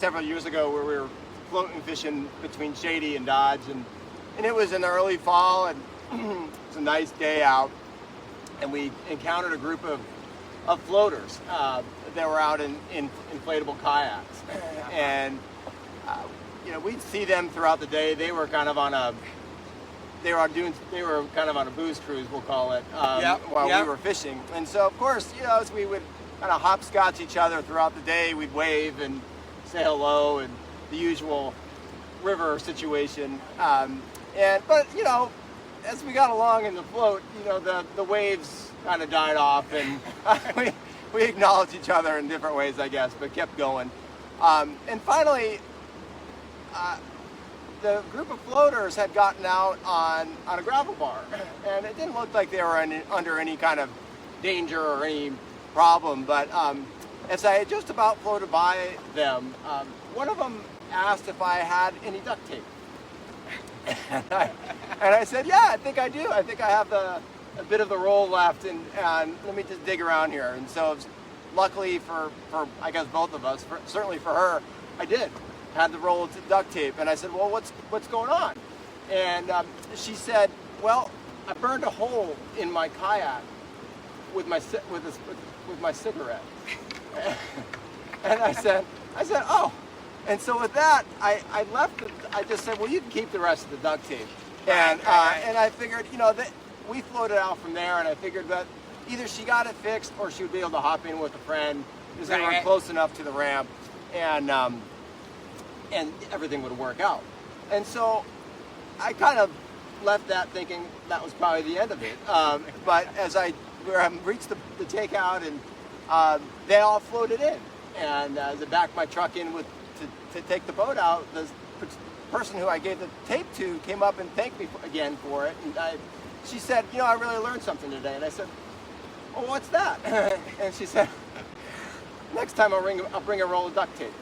several years ago where we were floating fishing between Shady and Dodge, and it was in the early fall, and it was a nice day out, and we encountered a group of floaters that were out in inflatable kayaks, and you know, we'd see them throughout the day. They were kind of on a booze cruise, we'll call it, while we were fishing. And so, of course, you know, as we would kind of hopscotch each other throughout the day, we'd wave and say hello and the usual river situation. But you know, as we got along in the float, you know, the waves kind of died off, and we acknowledged each other in different ways, I guess, but kept going. And finally, the group of floaters had gotten out on a gravel bar, and it didn't look like they were under any kind of danger or any problem, but as I had just about floated by them, one of them asked if I had any duct tape. And I said, yeah, I think I do. I think I have a bit of the roll left, and let me just dig around here. And so luckily for I guess both of us, certainly for her, I did. Had the roll of duct tape, and I said, well, what's going on? And she said, well, I burned a hole in my kayak with my cigarette. And I said, oh. And so with that, I left it. I just said, well, you can keep the rest of the duct tape. And I figured, you know, that we floated out from there, and I figured that either she got it fixed or she would be able to hop in with a friend because they were close enough to the ramp, and everything would work out. And so I kind of left that thinking that was probably the end of it. But as I reached the takeout, and they all floated in, and as I backed my truck in to take the boat out, the person who I gave the tape to came up and thanked me again for it. And she said, you know, I really learned something today. And I said, well, what's that? And she said, next time I'll bring a roll of duct tape.